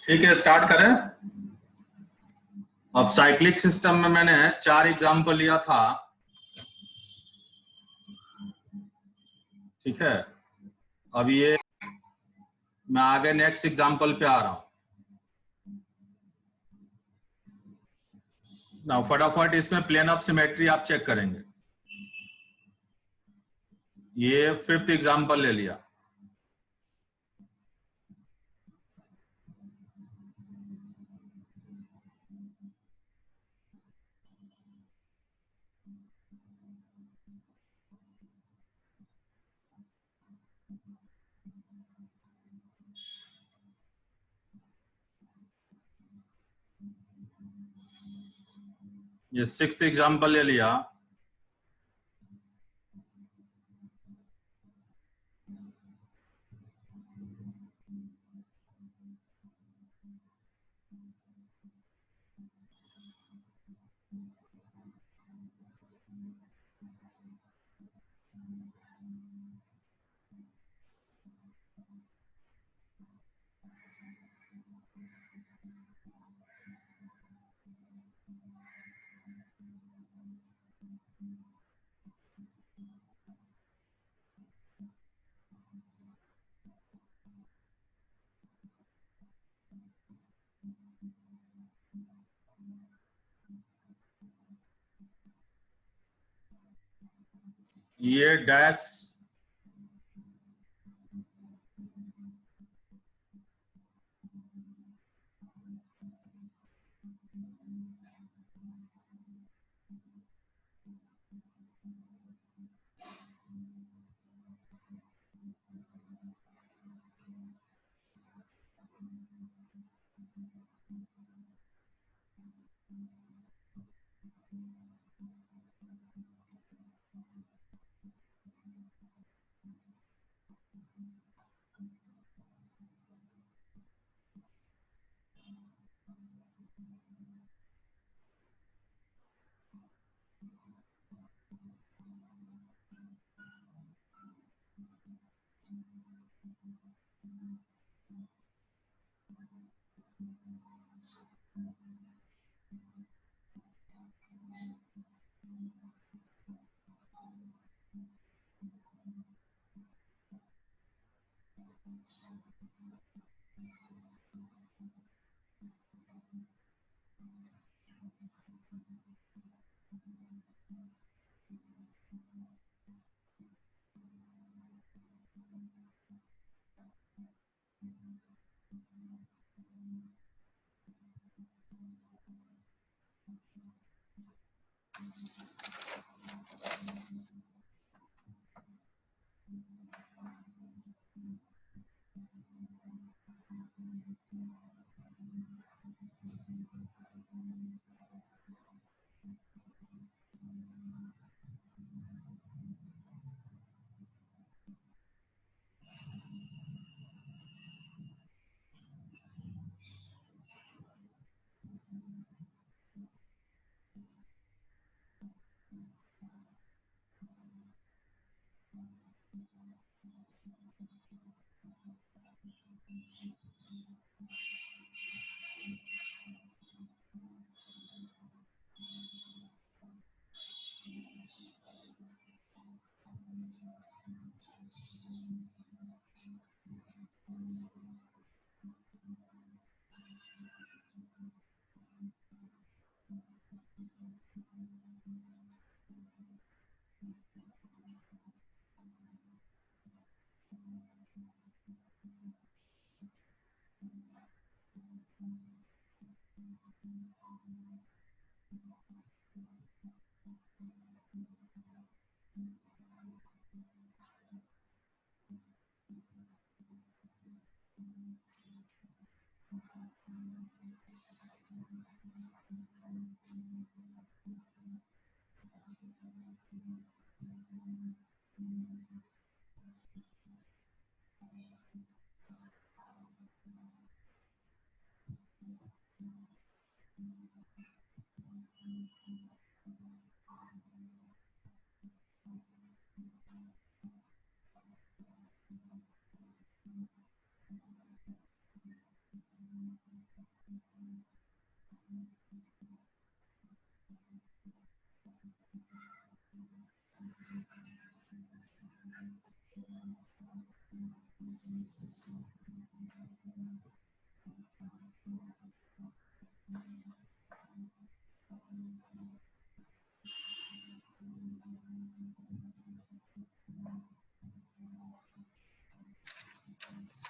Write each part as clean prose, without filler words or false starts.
ठीक है, स्टार्ट करें। अब साइक्लिक सिस्टम में मैंने 4 एग्जाम्पल लिया था। ठीक है, अब ये मैं आगे नेक्स्ट एग्जाम्पल पे आ रहा हूं ना। फटाफट इसमें प्लेन ऑफ सिमेट्री आप चेक करेंगे। ये 5th एग्जाम्पल ले लिया। ये 6th एग्जाम्पल ले लिया। ये डैश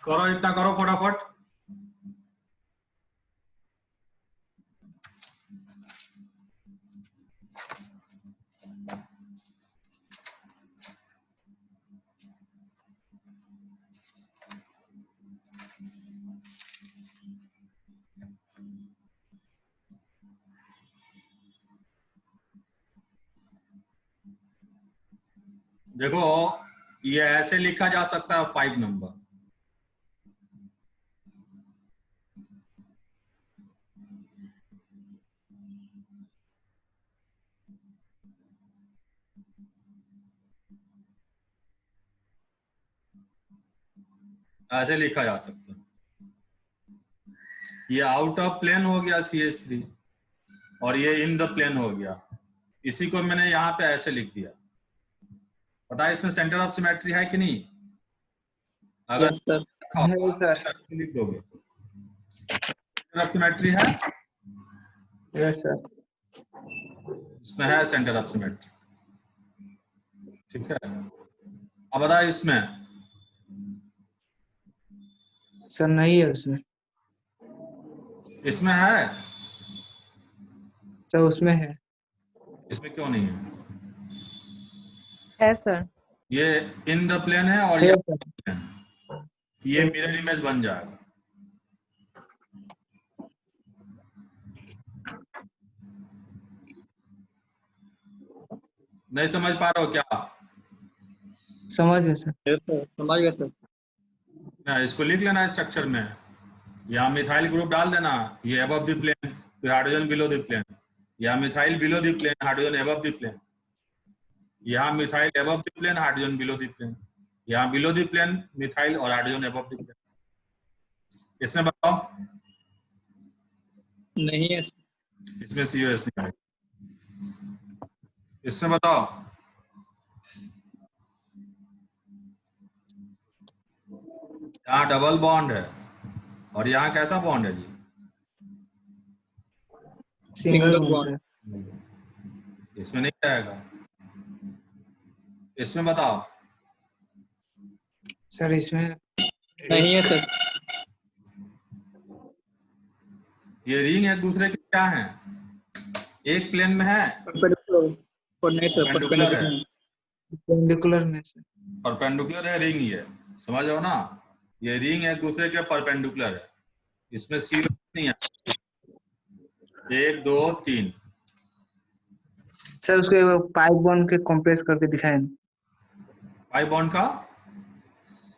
करो, इतना करो फटाफट। देखो ये ऐसे लिखा जा सकता है 5 नंबर। ऐसे लिखा जा सकता है। ये आउट ऑफ प्लेन हो गया CH3 और ये इन द प्लेन हो गया। इसी को मैंने यहाँ पे ऐसे लिख दिया। पता है इसमें सेंटर ऑफ सिमेट्री है कि नहीं? अगर यस सर। ऐसे लिख दोगे सेंटर ऑफ सिमेट्री है। Yes sir. इसमें है सेंटर ऑफ सिमेट्री, ठीक है। अब बता इसमें सर नहीं है उसमें। इसमें है, सर उसमें है। इसमें क्यों नहीं है? है सर। ये इन द प्लेन है और है सर। ये मिरर इमेज बन जाएगा। नहीं समझ पा रहे हो क्या? समझ गए सर। यस सर, समझ गया सर। ना इसको लिख लेना स्ट्रक्चर में। यहाँ मिथाइल ग्रुप डाल देना, ये अबव द प्लेन, फिर हाइड्रोजन बिलो द प्लेन। यहाँ methyl below the plane, hydrogen above the plane. यहाँ methyl above the plane, hydrogen below the plane. यहाँ बिलो द प्लेन मिथाइल और हाइड्रोजन अबव द प्लेन। इसमें बताओ, नहीं है sir. इसमें COS नहीं आएगा। इसमें बताओ, यहाँ डबल बॉन्ड है और यहाँ कैसा बॉन्ड है जी? Single Single bond bond। Sir. इसमें नहीं आएगा। इसमें बताओ, सर इसमें नहीं है सर। ये रिंग एक दूसरे के क्या हैं? एक प्लेन में है, परपेंडिकुलर और नहीं सर, परपेंडिकुलर है। परपेंडिकुलर में सर। परपेंडिकुलर है रिंग, ये समझ आओ ना। ये रिंग एक दूसरे के परपेंडिकुलर है। इसमें COS नहीं है। 1 2 3 सर उसको पाइप बॉन्ड के कंप्रेस करके दिखाएं। पाई बॉन्ड का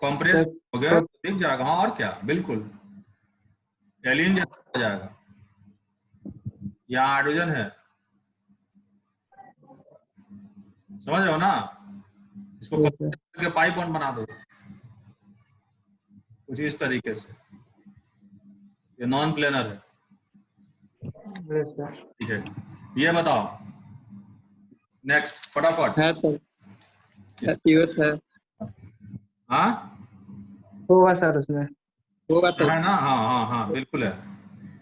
कंप्रेस सर, हो गया, दिख जाएगा। हाँ और क्या, बिल्कुल एलियन जैसा हो जाएगा। यहाँ हाइड्रोजन है, समझ रहे हो ना। इसको यस सर। कंप्रेस करके पाई बॉन्ड बना दो कुछ इस तरीके से। ये नॉन प्लेनर है, यस सर। ठीक है। ये बताओ नेक्स्ट फटाफट। है सर। यूएस है। हाँ होगा सर उसमें। होगा सर। है ना, हाँ हाँ हाँ बिल्कुल है।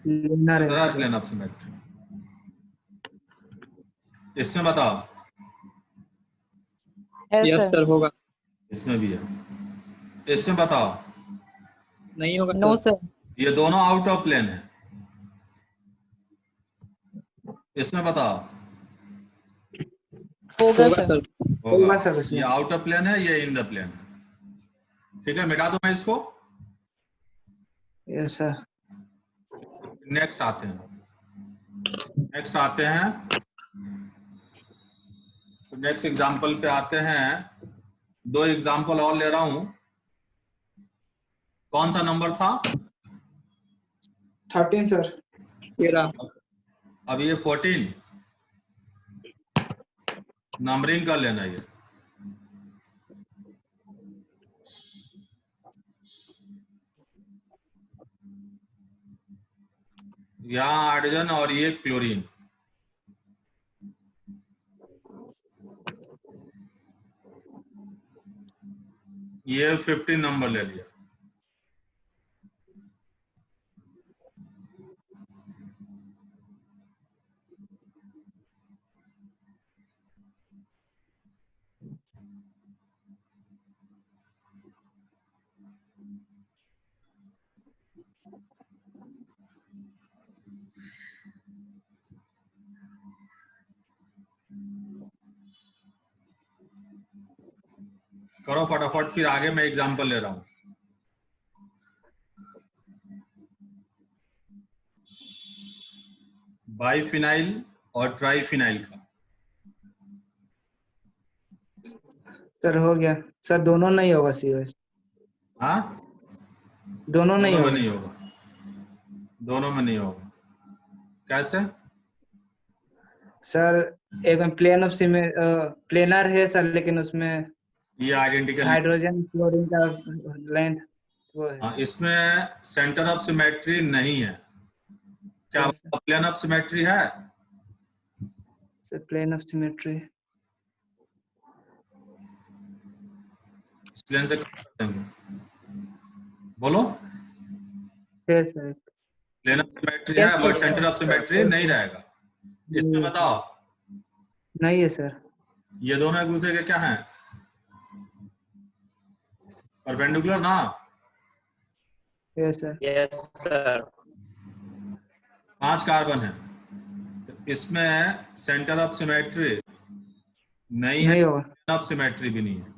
लेना रहेगा। Plane of symmetry. इसमें बताओ, है यस सर। सर, होगा। इसमें भी है। इसमें बताओ, नहीं होगा नो सर। सर। ये दोनों आउट ऑफ प्लेन है। इसमें बताओ, होगा होगा सर। सर। होगा सर ये उसमें। आउट ऑफ प्लेन है, ये इन द प्लेन है। ठीक है, मिटा दूं मैं इसको। Yes sir. नेक्स्ट आते हैं, नेक्स्ट आते हैं, तो नेक्स्ट एग्जांपल पे आते हैं। 2 एग्जांपल और ले रहा हूं। कौन सा नंबर था? 13 सर। 13। अब ये 14 नंबरिंग कर लेना। ये यहाँ हाइड्रोजन और ये क्लोरीन। ये 15 नंबर ले लिया। करो फटाफट, फिर आगे मैं एग्जांपल ले रहा हूं। बाइफिनाइल और ट्राइफिनाइल का। सर हो गया। सर दोनों नहीं होगा COS। हाँ, दोनों नहीं दोनों में होगा। नहीं होगा, दोनों में नहीं होगा। कैसे? सर एक में प्लेन ऑफ प्लेनर है सर, लेकिन उसमें ये आइडेंटिकल। हाइड्रोजन क्लोरीन का लेंथ वो है। हाँ, इसमें सेंटर ऑफ सिमेट्री नहीं है। क्या yes sir. Plane of symmetry है? Sir plane of symmetry. इस प्लेन से कट कर देंगे। बोलो। है सर। प्लेन ऑफ सिमेट्री है yes but sir. Centre of symmetry नहीं रहेगा। इसमें बताओ, नहीं है सर। ये दोनों एक दूसरे के क्या हैं? परपेंडिकुलर ना। Yes sir. Yes sir. 5 carbon है, तो इसमें सेंटर ऑफ सिमेट्री नहीं है, नहीं होगा। प्लेन ऑफ सिमेट्री भी नहीं है।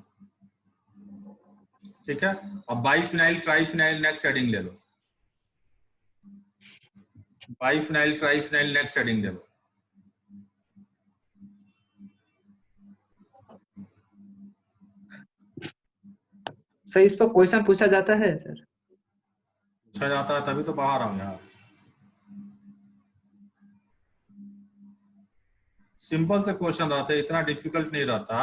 ठीक है, अब बाइफिनाइल ट्राइफिनाइल नेक्स्ट हेडिंग ले लो। बाइफिनाइल ट्राइफिनाइल नेक्स्ट हेडिंग ले लो। सर इस पर क्वेश्चन पूछा जाता है सर। पूछा जाता है तभी तो बाहर आऊं यार। सिंपल से क्वेश्चन रहते हैं, इतना डिफिकल्ट नहीं रहता।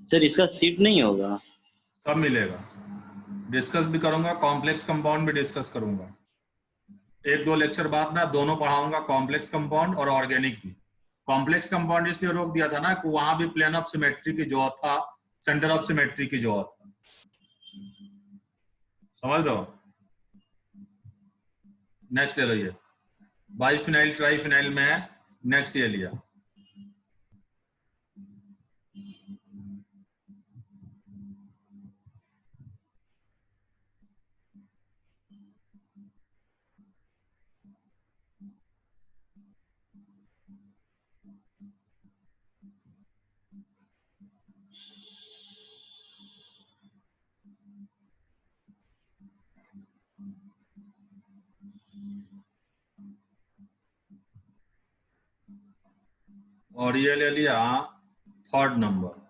सर इसका सीट नहीं होगा? सब मिलेगा, डिस्कस भी करूंगा, कॉम्प्लेक्स कंपाउंड भी डिस्कस करूंगा। 1-2 लेक्चर बाद मैं दोनों पढ़ाऊंगा, कॉम्प्लेक्स कंपाउंड और ऑर्गेनिक भी। कॉम्प्लेक्स कंपाउंड इसलिए रोक दिया था ना कि वहां भी प्लेन ऑफ सिमेट्री की जरूरत था, सेंटर ऑफ सिमेट्री की जरूरत था। समझ लो। नेक्स्ट ले लो, ये बाइफिनाइल ट्राइफिनाइल में नेक्स्ट ये लिया। और ये ले लिया 3rd नंबर।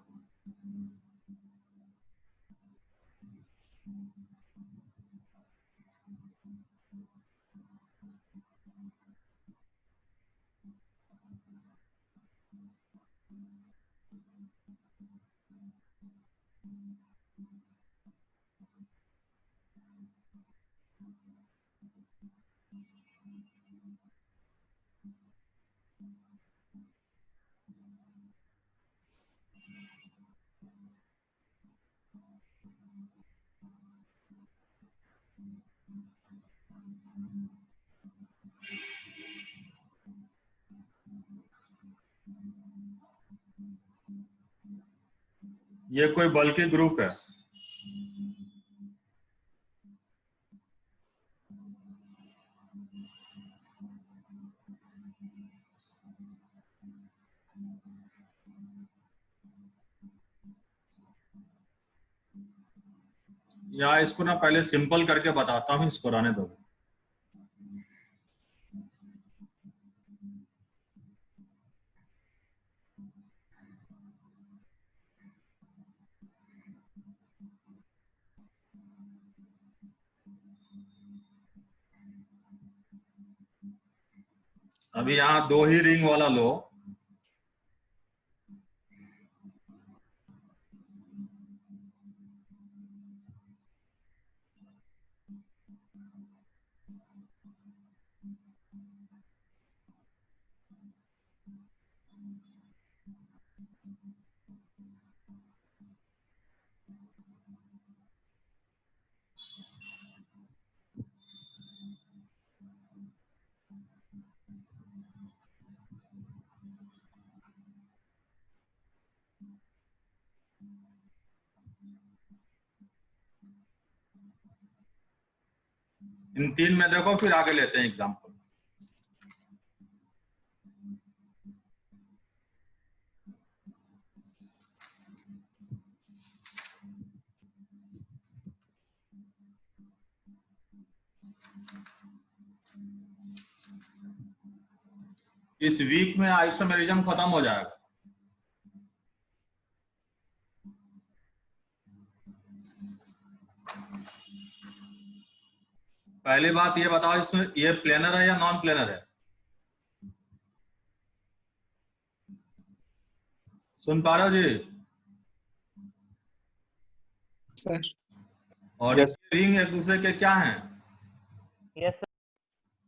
ये कोई बल्कि ग्रुप है। या इसको ना पहले सिंपल करके बताता हूं, इसको रहने दो। अभी यहाँ 2 ही रिंग वाला लो। इन 3 में देखो, फिर आगे लेते हैं एग्जाम्पल। इस वीक में आइसोमेरिज्म खत्म हो जाएगा। पहली बात ये बताओ, इसमें ये प्लेनर है या नॉन प्लेनर है? सुन पा रहे हो जी? सर और Yes. रिंग एक दूसरे के क्या हैं? यस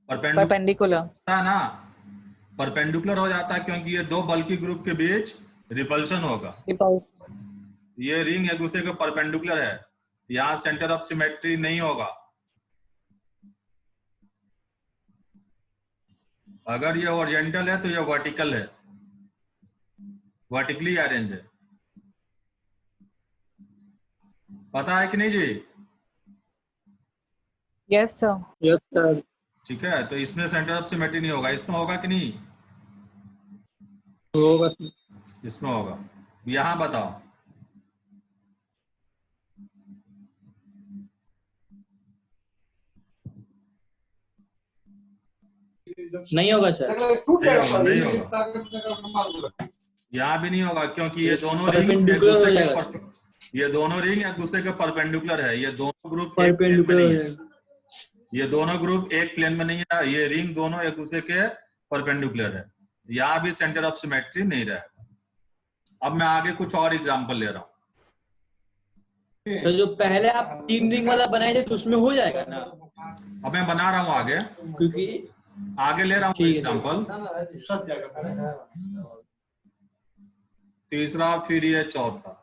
परपेंडिकुलर है ना, परपेंडिकुलर हो जाता है क्योंकि ये दो बल्कि ग्रुप के बीच रिपल्शन होगा। ये रिंग एक दूसरे के परपेंडिकुलर है, यहाँ सेंटर ऑफ सिमेट्री नहीं होगा। अगर ये हॉरिजॉन्टल है तो ये वर्टिकल है, वर्टिकली अरेंज है। पता है कि नहीं जी? यस सर ठीक है, तो इसमें सेंटर ऑफ सिमेट्री नहीं होगा, इसमें होगा कि नहीं? होगा सर। इसमें होगा। यहाँ बताओ, नहीं होगा सर। नहीं होगा। यहाँ भी नहीं होगा क्योंकि ये दोनों रिंग एक परपेंडिकुलर हो दूसरे जाएगा। के ये दोनों रिंग एक दूसरे के परपेंडिकुलर है। ये दोनों ग्रुप एक प्लेन में परपेंडिकुलर नहीं हो है। जाएगा। ये दोनों ग्रुप एक प्लेन में नहीं है। ये रिंग दोनों एक दूसरे के परपेंडिकुलर है। यहाँ भी सेंटर ऑफ सिमेट्री नहीं रहेगा। अब मैं आगे कुछ और एग्जांपल ले रहा हूँ। सर जो पहले आप 3 रिंग वाला बनाए थे तो उसमें हो जाएगा ना, अब मैं बना रहा हूँ आगे क्योंकि आगे ले रहा हूँ ठीक है एग्जांपल। तीसरा, फिर ये चौथा।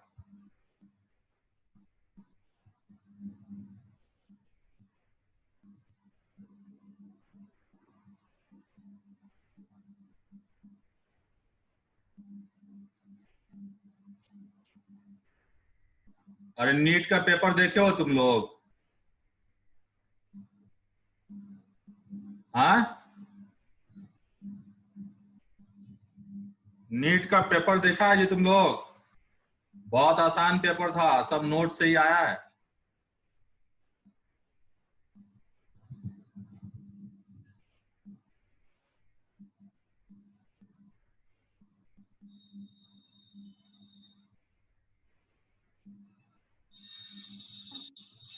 अरे नीट का पेपर देखे हो तुम लोग? हाँ, नीट का पेपर देखा है जी तुम लोग? बहुत आसान पेपर था, सब नोट से ही आया है।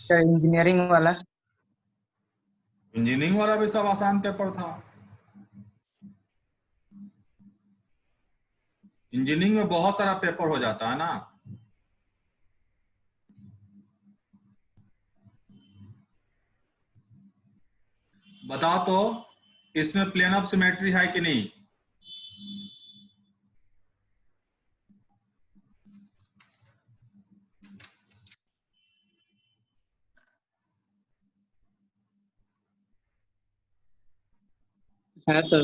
क्या इंजीनियरिंग वाला? इंजीनियरिंग वाला भी सब आसान पेपर था। इंजीनियरिंग में बहुत सारा पेपर हो जाता है ना। बताओ तो, इसमें प्लेन ऑफ सिमेट्री है कि नहीं? है सर।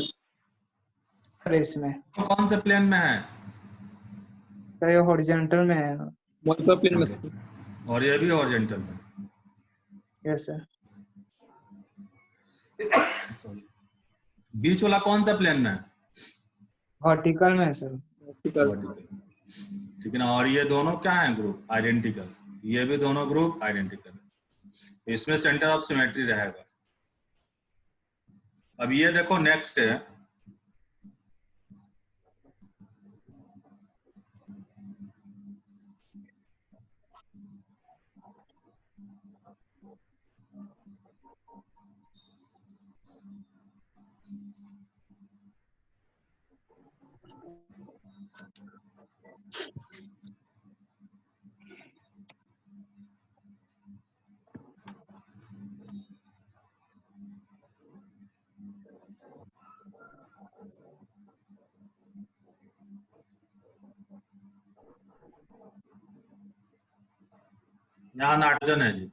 सर इसमें तो कौन से प्लेन में है? सर ये हॉरिजॉन्टल में है। मल्टीपल प्लेन में सर। और ये भी हॉरिजॉन्टल में। Yes sir. बीच वाला कौन सा प्लेन में है? वर्टिकल में है सर। वर्टिकल। ठीक है ना। और ये दोनों क्या है? Group identical. ये भी दोनों ग्रुप आइडेंटिकल। इसमें सेंटर ऑफ सिमेट्री रहेगा। अब ये देखो, नेक्स्ट है यहाँ नाइट्रोजन है जी।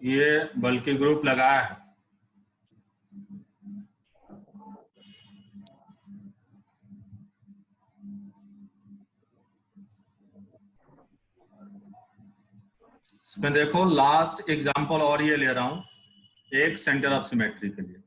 ये बल्कि ग्रुप लगाया है। इसमें देखो, लास्ट एग्जांपल और ये ले रहा हूं, एक सेंटर ऑफ सिमेट्री के लिए।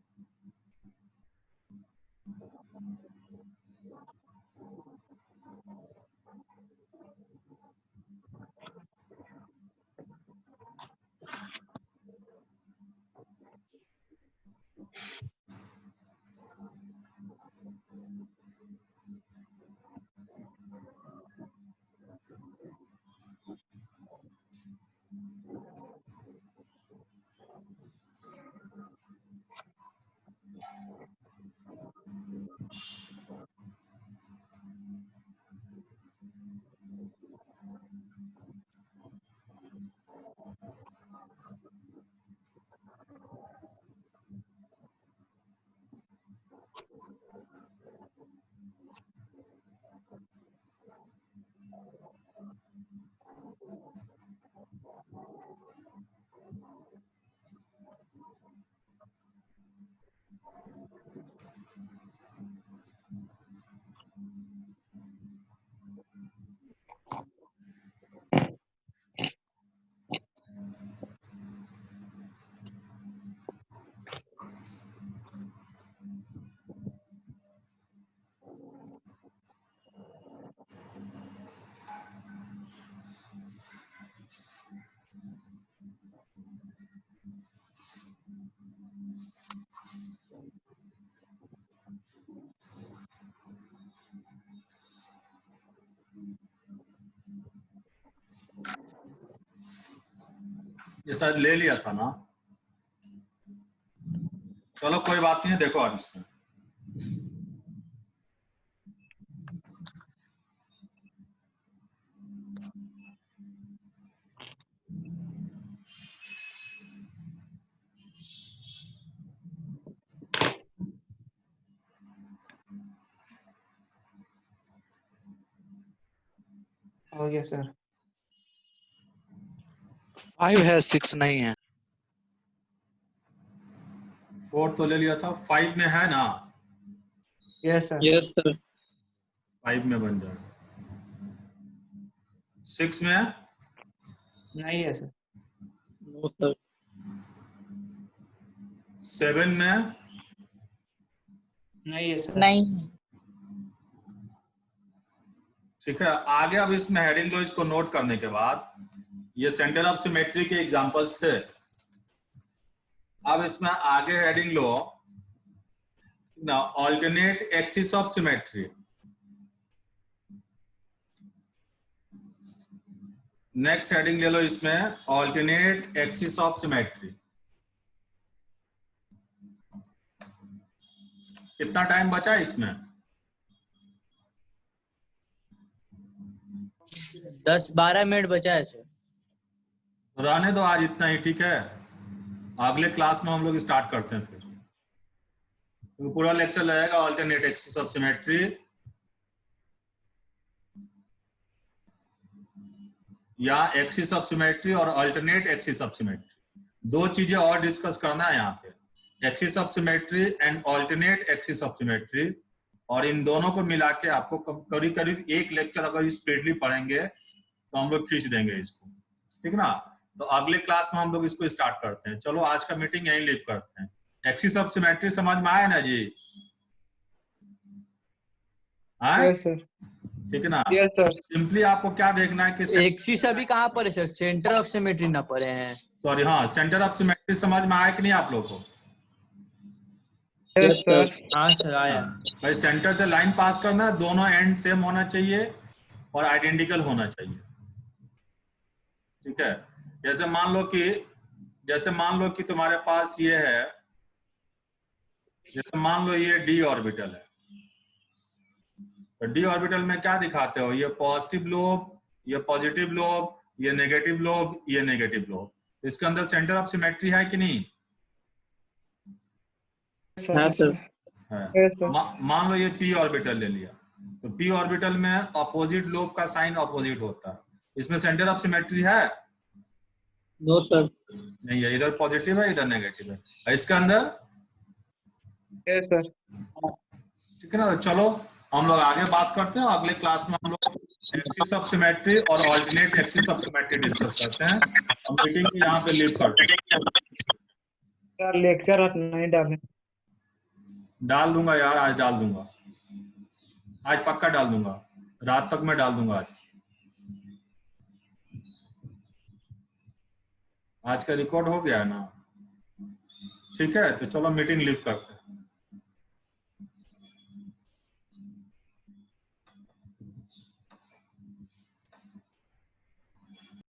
ये शायद ले लिया था ना। चलो कोई बात नहीं है, देखो अब इसमें हो गया सर। 5 है 6 नहीं है। 4 तो ले लिया था, 5 में है ना? Yes sir. Yes sir. 5 में बन जाए। 6 में है? नहीं है सर। No sir. 7 में है? नहीं है सर। नहीं। ठीक है, आगे अब इसमें हेडिंग लो। इसको नोट करने के बाद ये सेंटर ऑफ सिमेट्री के एग्जांपल्स थे। अब इसमें आगे हेडिंग लो ना, alternate axis of symmetry. Next heading ले लो इसमें, ऑल्टरनेट एक्सिस ऑफ सिमेट्री। कितना टाइम बचा है इसमें? 10-12 मिनट बचा है सर। रहने दो आज इतना ही, ठीक है। अगले क्लास में हम लोग स्टार्ट करते हैं फिर। तो पूरा लेक्चर लगेगा ऑल्टरनेट एक्सिस ऑफ सिमेट्री, या एक्सिस ऑफ सिमेट्री और अल्टरनेट एक्सिस ऑफ सिमेट्री। दो चीजें और डिस्कस करना है यहाँ पे, axis of symmetry and alternate axis of symmetry. और इन दोनों को मिला के आपको करीब करीब एक लेक्चर अगर स्पीडली पढ़ेंगे तो हम लोग खींच देंगे इसको, ठीक ना। तो अगले क्लास में हम लोग इसको स्टार्ट करते हैं। चलो आज का मीटिंग यहीं लीव करते हैं। एक्सिस ऑफ सिमेट्री समझ में आया ना जी? Yes sir. ठीक है ना। Yes sir. सिंपली आपको क्या देखना है कि एक्सिस अभी कहाँ पर है सर? सेंटर ऑफ सिमेट्री ना पढ़े हैं। सॉरी, हाँ, सेंटर ऑफ सिमेट्री समझ में आया कि नहीं आप लोगों को? Yes sir. हाँ सर आया। भाई सेंटर से लाइन पास करना, दोनों एंड सेम होना चाहिए और आइडेंटिकल होना चाहिए, ठीक है। जैसे मान लो कि तुम्हारे पास ये है, जैसे मान लो ये डी ऑर्बिटल है। तो डी ऑर्बिटल में क्या दिखाते हो? ये पॉजिटिव लोब, ये पॉजिटिव लोब, ये नेगेटिव लोब, ये नेगेटिव लोब। इसके अंदर सेंटर ऑफ सिमेट्री है कि नहीं? हाँ सर। है। मान लो ये पी ऑर्बिटल ले लिया, तो पी ऑर्बिटल में अपोजिट लोब का साइन अपोजिट होता है। इसमें सेंटर ऑफ सिमेट्री है? No sir. नहीं है, इधर पॉजिटिव है इधर नेगेटिव है। इसके अंदर यस सर। ठीक है ना। तो चलो हम लोग आगे बात करते हैं। अगले क्लास में हम लोग एक्सिस ऑफ सिमेट्री और alternate axis of symmetry discuss करते हैं। हम मीटिंग को यहाँ पे लीव करते हैं। सर लेक्चर आप नहीं डालें। डाल दूंगा यार, आज डाल दूंगा, आज पक्का डाल दूंगा, रात तक मैं डाल दूंगा। आज का रिकॉर्ड हो गया है ना? ठीक है, तो चलो मीटिंग लीव करते हैं।